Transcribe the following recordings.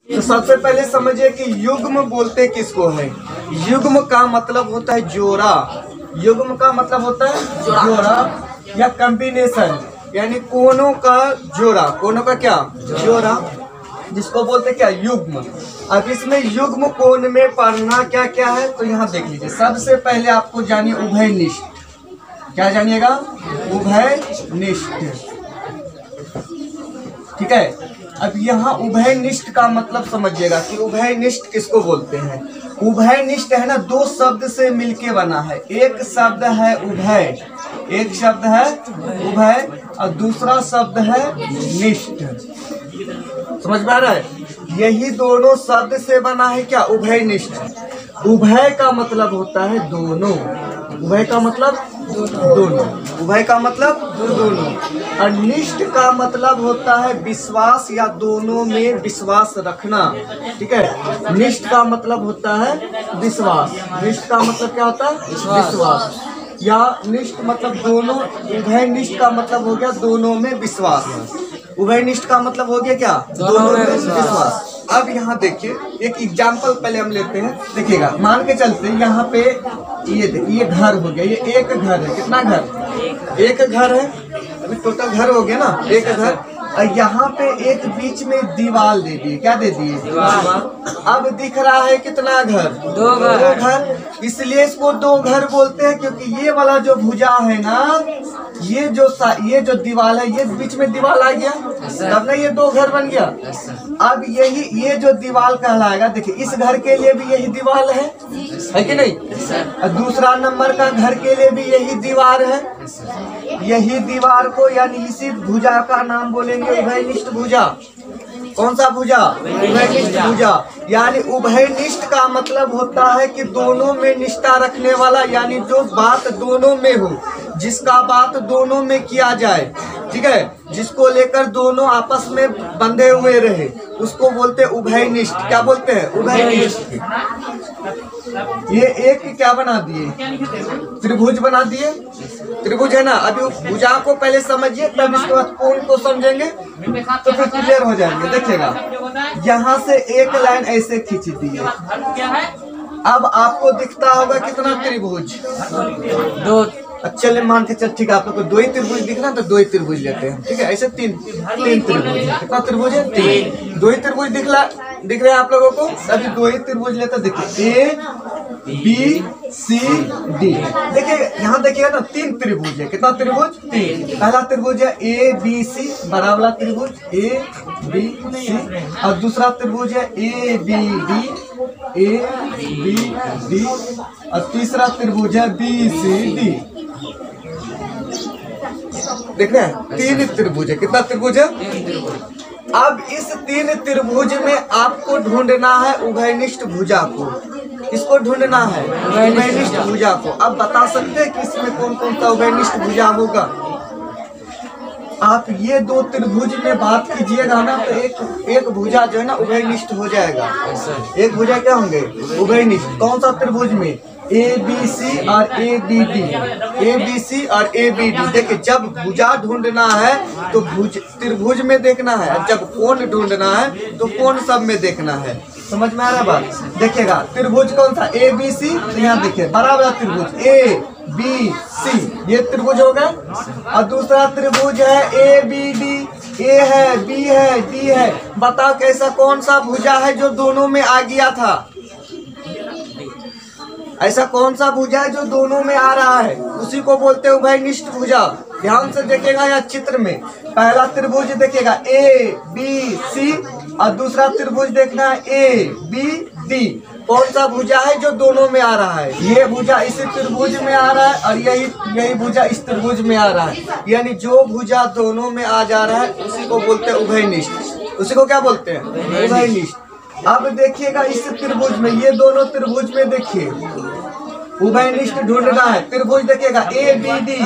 तो सबसे पहले समझिए कि युग्म बोलते किसको है। युग्म का मतलब होता है जोड़ा। युग्म का मतलब होता है जोड़ा या कॉम्बिनेशन, यानी कोनों का जोड़ा। कोनों का क्या जोड़ा, जिसको बोलते क्या युग्म। अब इसमें युग्म कोण में पढ़ना क्या क्या है, तो यहाँ देख लीजिए। सबसे पहले आपको जानिए उभयनिष्ठ। क्या जानिएगा? उभयनिष्ठ। ठीक है। अब यहाँ उभयनिष्ठ का मतलब समझिएगा कि उभयनिष्ठ किसको बोलते हैं। उभयनिष्ठ है ना, दो शब्द से मिलके बना है। एक शब्द है उभय, एक शब्द है उभय और दूसरा शब्द है निष्ठ। समझ में आ रहा है? यही दोनों शब्द से बना है क्या, उभयनिष्ठ। उभय का मतलब होता है दोनों। उभय का मतलब दोनों। उभय का मतलब दोनों। और निष्ठ का मतलब होता है विश्वास या दोनों में विश्वास रखना। ठीक है। निष्ठ का मतलब होता है विश्वास। निष्ठ का मतलब क्या होता है? विश्वास। या निष्ठ मतलब दोनों। उभयनिष्ठ का मतलब हो गया दोनों में विश्वास। उभयनिष्ठ का मतलब हो गया क्या, दोनों में विश्वास। अब यहाँ देखिए एक एग्जाम्पल पहले हम लेते हैं। देखिएगा, मान के चलते यहाँ पे ये घर हो गया। ये एक घर है। कितना घर? एक घर है। अभी टोटल घर हो गया ना, एक घर। और यहाँ पे एक बीच में दीवार दे दिए। क्या दे दिए? दीवार। अब दिख रहा है कितना घर? दो घर। इसलिए इसको दो घर बोलते हैं, क्योंकि ये वाला जो भुजा है ना, ये जो दीवार है, ये बीच में दीवार आ गया, तब ना ये दो घर बन गया। अब ये जो दीवार कहलाएगा। देखिए, इस घर के लिए भी यही दीवार है कि नहीं? और दूसरा नंबर का घर के लिए भी यही दीवार है। यही दीवार को यानी इसी भुजा का नाम बोलेंगे उभयनिष्ठ भुजा। कौन सा भुजा? उभयनिष्ठ भुजा। यानी उभयनिष्ठ का मतलब होता है कि दोनों में निष्ठा रखने वाला, यानी जो बात दोनों में हो, जिसका बात दोनों में किया जाए। ठीक है। जिसको लेकर दोनों आपस में बंधे हुए रहे, उसको बोलते हैं उभयनिष्ठ। क्या बोलते हैं? उभयनिष्ठ। ये एक क्या बना दिए? त्रिभुज बना दिए। त्रिभुज है ना। अभी भुजा को पहले समझिए, तब इसके बाद कोण को समझेंगे तो फिर क्लियर हो जाएंगे। देखिएगा, यहाँ से एक लाइन ऐसे खींच दी है। अब आपको दिखता होगा कितना त्रिभुज? दो। चले मान के चल, ठीक है, आप लोग को दो ही त्रिभुज दिख रहा है तो दो ही त्रिभुज लेते हैं। ठीक है। ऐसे तीन त्रिभुज। कितना त्रिभुज है? तीन। दो ही त्रिभुज दिख रहे हैं आप लोगों को। अभी दो ही त्रिभुज लेते, देखिए ए बी सी डी। देखिए यहाँ देखिएगा ना, तीन त्रिभुज है। कितना त्रिभुज? तीन। पहला त्रिभुज है ए बी सी, बड़ा वाला त्रिभुज ए बी सी। और दूसरा त्रिभुज है ए बी डी। और तीसरा त्रिभुज है बी सी डी। देख रहे हैं, तीन त्रिभुज है। कितना त्रिभुज है? अब इस तीन त्रिभुज में आपको ढूंढना है उभयनिष्ठ भुजा को। इसको ढूंढना है उभयनिष्ठ भुजा को। अब बता सकते हैं कि इसमें कौन कौन सा उभयनिष्ठ भुजा होगा? आप ये दो त्रिभुज में बात कीजिएगा ना, तो एक भुजा जो है ना उभयनिष्ठ हो जाएगा। एक भुजा क्या होंगे? उभयनिष्ठ। कौन सा त्रिभुज में? ए बी सी और A B D. A B C और ए बी डी। देखिए, जब भुजा ढूंढना है तो त्रिभुज में देखना है, जब कोण ढूंढना है तो कोण सब में देखना है। समझ में आ रहा बात? देखिएगा, त्रिभुज कौन सा? A B C. तो यहाँ देखिए, बड़ा बड़ा त्रिभुज ए बी सी, ये त्रिभुज हो गया। और दूसरा त्रिभुज है ए बी डी। ए है, बी है, डी है। बताओ कैसा कौन सा भुजा है जो दोनों में आ गया था? ऐसा कौन सा भुजा है जो दोनों में आ रहा है? उसी को बोलते हैं उभयनिष्ठ भुजा। ध्यान से देखिएगा यहाँ चित्र में, पहला त्रिभुज देखिएगा ए बी सी और दूसरा त्रिभुज देखना है ए बी डी। कौन सा भुजा है जो दोनों में आ रहा है? ये भुजा इस त्रिभुज में आ रहा है और यही भुजा इस त्रिभुज में आ रहा है। यानी जो भुजा दोनों में आ जा रहा है उसी को बोलते हैं उभयनिष्ठ। उसी को क्या बोलते हैं? उभयनिष्ठ। अब देखिएगा इस त्रिभुज में, ये दोनों त्रिभुज में देखिए उभयनिष्ठ ढूंढना है। त्रिभुज देखिएगा A B D,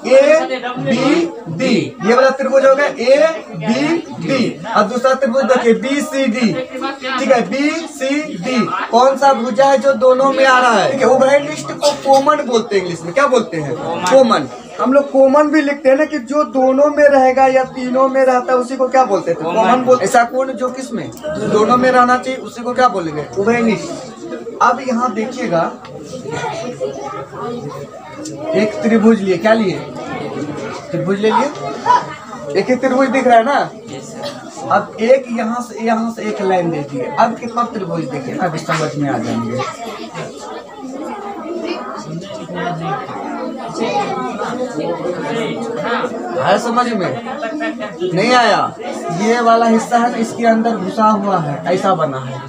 A B D. ये वाला त्रिभुज हो गया ए बी डी। और दूसरा त्रिभुज देखिए बी सी डी। ठीक है, बी सी डी। कौन सा भुजा है जो दोनों में आ रहा है? ठीक है। उभयनिष्ठ को कॉमन बोलते हैं, इंग्लिश में क्या बोलते हैं? कॉमन। हम लोग कॉमन भी लिखते हैं ना कि जो दोनों में रहेगा या तीनों में रहता है उसी को क्या बोलते थे? कॉमन बोलते। ऐसा कोण जो किस में दोनों में रहना चाहिए उसी को क्या बोलेंगे? उभयनिष्ठ। अब यहाँ देखिएगा एक त्रिभुज लिए, क्या लिए? त्रिभुज ले लिए, एक ही त्रिभुज दिख रहा है ना। अब एक यहाँ से एक लाइन दे दिए, अब कितना त्रिभुज देखिए, अब समझ में आ जाएंगे। है समझ में? नहीं आया? ये वाला हिस्सा है ना, इसके अंदर घुसा हुआ है, ऐसा बना है।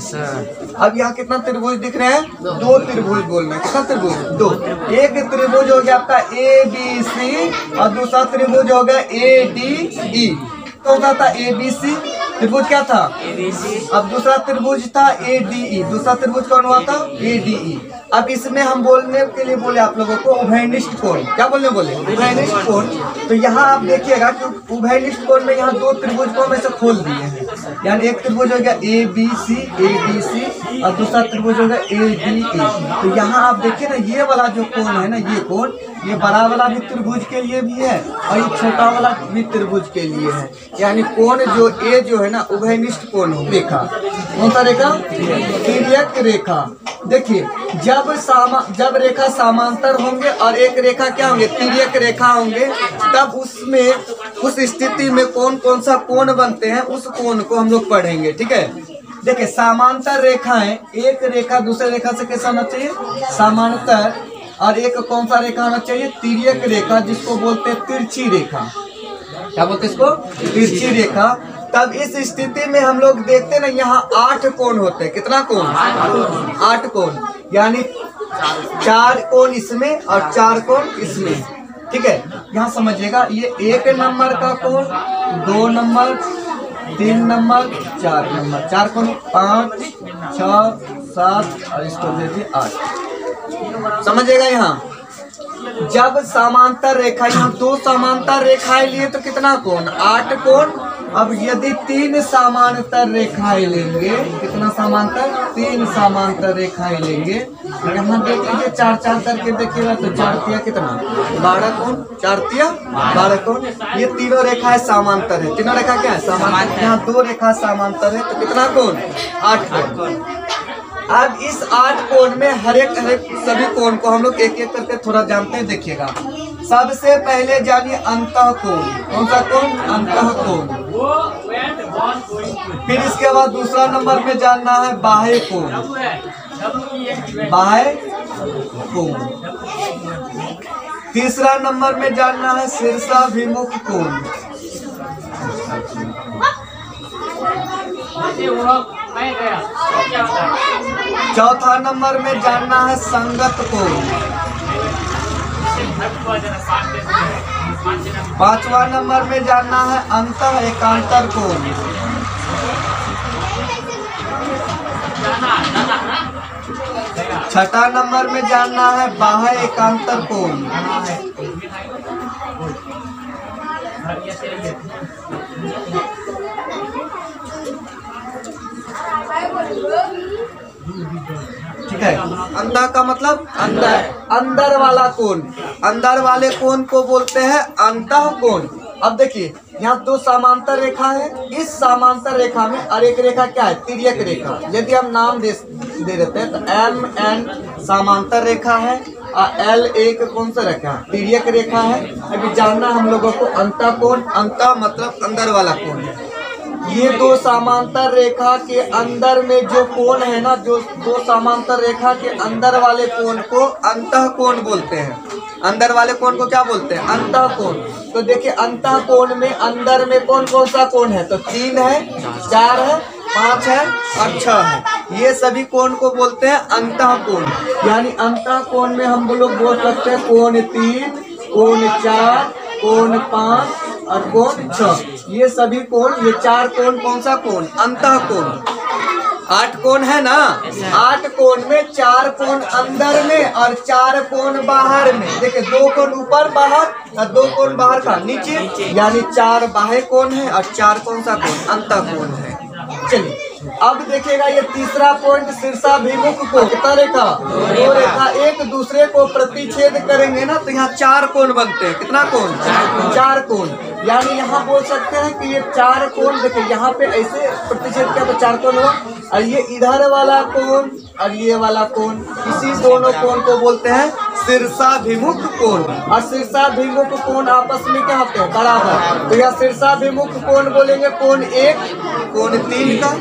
अब यहाँ कितना त्रिभुज दिख रहे हैं? 2 त्रिभुज बोलना है। कितना त्रिभुज? 2। एक त्रिभुज हो गया आपका ABC और दूसरा त्रिभुज हो गया ADE। कौन सा था? ABC त्रिभुज क्या था? ABC। अब दूसरा त्रिभुज था ADE, दूसरा त्रिभुज कौन हुआ था? ADE। अब इसमें हम बोलने के लिए बोले आप लोगों को उभयनिष्ठ कोण। क्या बोलने बोले? उभयनिष्ठ कोण। तो यहाँ आप देखिएगा कि उभयनिष्ठ कोण में यहाँ 2 त्रिभुज को हम ऐसे खोल दिए हैं, यानी एक त्रिभुज हो गया ABC और दूसरा त्रिभुज हो गया ADE। तो यहाँ आप देखिए ना, ये वाला जो कोण है ना, ये कोण, ये बड़ा वाला भी त्रिभुज के लिए भी है और ये छोटा वाला भी त्रिभुज के लिए है। यानी कोण जो ए जो है ना, उभयनिष्ठ कोण हो। रेखा कौन सा रेखा? तिर्यक रेखा। देखिए जब रेखा समांतर होंगे और एक रेखा क्या होंगे? तिर्यक रेखा होंगे, तब उसमें उस स्थिति में कौन सा कोण बनते हैं उस कोण को हम लोग पढ़ेंगे। ठीक है, देखिए समांतर रेखाएं, एक रेखा दूसरे रेखा से कैसा होना चाहिए? समांतर। और एक कौन सा रेखा होना चाहिए? तिर्यक रेखा, जिसको बोलते हैं तिरछी रेखा। क्या बोलते हैं इसको? तिरछी रेखा। तब इस स्थिति में हम लोग देखते हैं ना, यहाँ 8 कोण होते हैं। कितना कोण? 8 कोण, यानी 4 कोण इसमें और 4 कोण इसमें। ठीक है, यहाँ समझिएगा, ये 1 नंबर का कोण, 2 नंबर, 3 नंबर, 4 नंबर, 4 कोण, 5, 6, 7 और इसको देखिए 8। समझिएगा यहाँ जब समांतर रेखा, यहाँ 2 समांतर रेखाएं लिए तो कितना कोण? 8 कोण। अब यदि 3 समांतर रेखाएं लेंगे, कितना समांतर? 3 समांतर रेखाएं लेंगे, यहाँ देख लीजिए 4 करके देखिएगा तो 4 तिया कितना? 12 कोण। 4 तिया 12 कोण। ये तीनों रेखाएं समांतर है। तीनों रेखा क्या है? समांतर। यहाँ 2 रेखा समांतर है तो कितना कोण? 8 कोण। अब इस 8 कोण में हर एक सभी कोण को हम लोग एक एक करके थोड़ा जानते हैं। देखिएगा, सबसे पहले जानिए अंतः कोण। कौन सा कोण? अंतः कोण। फिर इसके बाद दूसरा नंबर में जानना है बाह्य कोण। बाह्य कोण। तीसरा नंबर में जानना है शीर्षाभिमुख कोण। चौथा नंबर में जानना है संगत कोण। 5वां नंबर में जानना है अंतः एकांतर कोण। 6ठा नंबर में जानना है बाह्य एकांतर कोण। ठीक है, अंदर का मतलब अंदर वाला कोण। अंदर वाले कोण को बोलते हैं अंतः कोण। अब देखिए, यहाँ 2 समांतर रेखा है, इस समांतर रेखा में और एक रेखा क्या है? तिर्यक रेखा। यदि हम नाम दे देते हैं तो MN समांतर रेखा है और L एक कौन सा रेखा? तिर्यक रेखा है। अभी जानना हम लोगों को अंतः कोण। अंतः मतलब अंदर वाला कोण है। ये 2 समांतर रेखा के अंदर में जो कोण है ना, जो 2 समांतर रेखा के अंदर वाले कोण को अंतः कोण बोलते हैं। अंदर वाले कोण को क्या बोलते हैं? अंतः कोण। तो देखिए, अंतः कोण में अंदर में कौन सा कोण है? तो 3 है, 4 है, 5 है और 6 है। ये सभी कोण को बोलते हैं अंतः कोण। यानी अंतः कोण में हम लोग बोल सकते हैं कोण 3, कोण 4, कोण 5 और कोण 6। ये सभी कोण, ये 4 कोण कौन सा कोण? अंतः कोण। 8 कोण है ना, 8 कोण में 4 कोण अंदर में और 4 कोण बाहर में। देखिए, 2 कोण ऊपर बाहर और 2 कोण बाहर का नीचे, यानी 4 बाह्य कोण है और 4 कौन सा कोण? अंतः कोण है। चलिए अब देखिएगा ये तीसरा पॉइंट, शीर्षाभिमुख कोण। कितना रेखा? दो रेखा एक दूसरे को प्रतिच्छेद करेंगे ना तो यहाँ 4 कोण बनते हैं। कितना कोण? 4 कोण। यानी यहाँ बोल सकते हैं कि ये 4 कोण, देखिए यहाँ पे ऐसे प्रतिच्छेद किया तो 4 कोण हुआ, और ये इधर वाला कोण और ये वाला कोण, इसी दोनों कोण को बोलते हैं शीर्षाभिमुख कोण। और शीर्षाभिमुख कोण आपस में क्या होते हैं? बराबर। तो यह शीर्षाभिमुख कोण बोलेंगे कोण 1, कोण 3 का,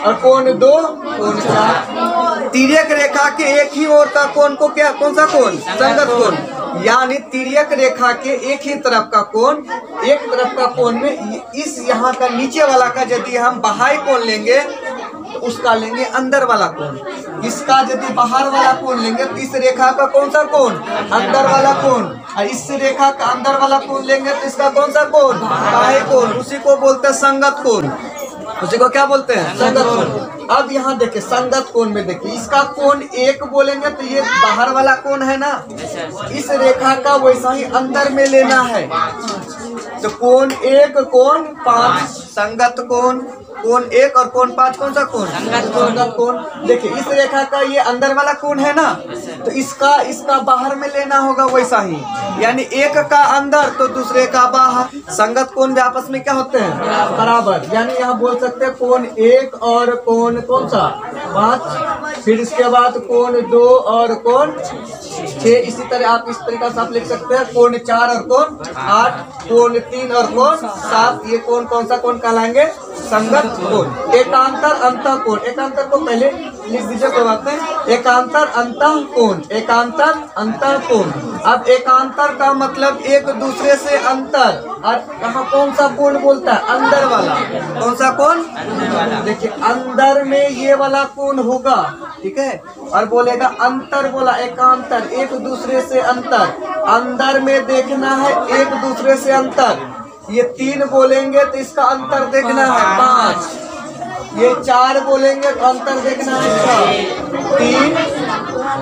और कोण 2, कोण 4। तिर्यक रेखा के एक ही ओर का कोण को क्या, कौन सा कोण? संगत कोण। यानी तिर्यक रेखा के एक ही तरफ का कोण, एक तरफ का कोण में इस यहाँ का नीचे वाला का यदि हम बाह्य कोण लेंगे तो उसका लेंगे अंदर वाला कोण। इसका यदि बाहर वाला कोण लेंगे तो इस रेखा का कौन सा कोण? अंदर वाला कोण। और इस रेखा का अंदर वाला कोण लेंगे तो इसका कौन सा कोण? बाह्य कोण। उसी को बोलते हैं संगत कोण। उसी को क्या बोलते हैं? संगत कोण। अब यहाँ देखिए संगत कोण में देखिए इसका कोण 1 बोलेंगे तो ये बाहर वाला कोण है ना, इस रेखा का वैसा ही अंदर में लेना है। तो कोण 1, कोण 5 संगत कोण, कोण 1 और कोण 5 कौन सा कोण? संगत कोण। देखिए इस रेखा का ये अंदर वाला कोण है ना, तो इसका बाहर में लेना होगा वैसा ही। यानी एक का अंदर तो दूसरे का बाहर। संगत कोण भी आपस में क्या होते हैं? बराबर। यानी यहाँ बोल सकते हैं कोण 1 और कोण कौन सा? 5। फिर इसके बाद कोण 2 और कोण 6। इसी तरह आप इस तरीका से आप लिख सकते हैं कोण 4 और कोण 8, कोण 3 और कोण 7। ये कोण कौन सा कोण कहलाएंगे? संगत कोण। एकांतर अंतः कोण, एकांतर को पहले लिख दीजिए, कोई बात नहीं। एकांतर अंतः कोण, एकांतर अंतः कोण। अब एकांतर का मतलब एक दूसरे से अंतर, और कहाँ कौन सा कोण बोलता है? अंदर वाला। कौन सा कोण? देखिए अंदर में ये वाला कोण होगा, ठीक है, और बोलेगा अंतर, बोला एकांतर, एक दूसरे से अंतर। अंदर में देखना है एक दूसरे से अंतर। ये 3 बोलेंगे तो इसका अंतर देखना है 5। ये 4 बोलेंगे तो अंतर देखना है 6। 3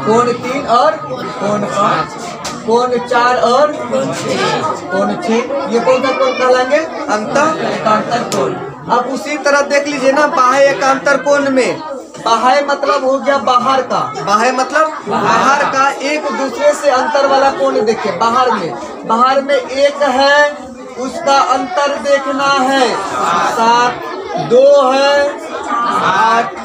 कोण 3 और कोण 5, कोण 4 और कोण 6। ये कौन सा कोण कहलाएंगे? अंतर एकांतर कोण। अब उसी तरह देख लीजिए ना बाह्य एकांतर कोण में, बाह्य मतलब हो गया बाहर का, बाह्य मतलब बाहर का एक दूसरे से अंतर वाला कोण। देखिए बाहर में 1 है, उसका अंतर देखना है 7, 2 है 8,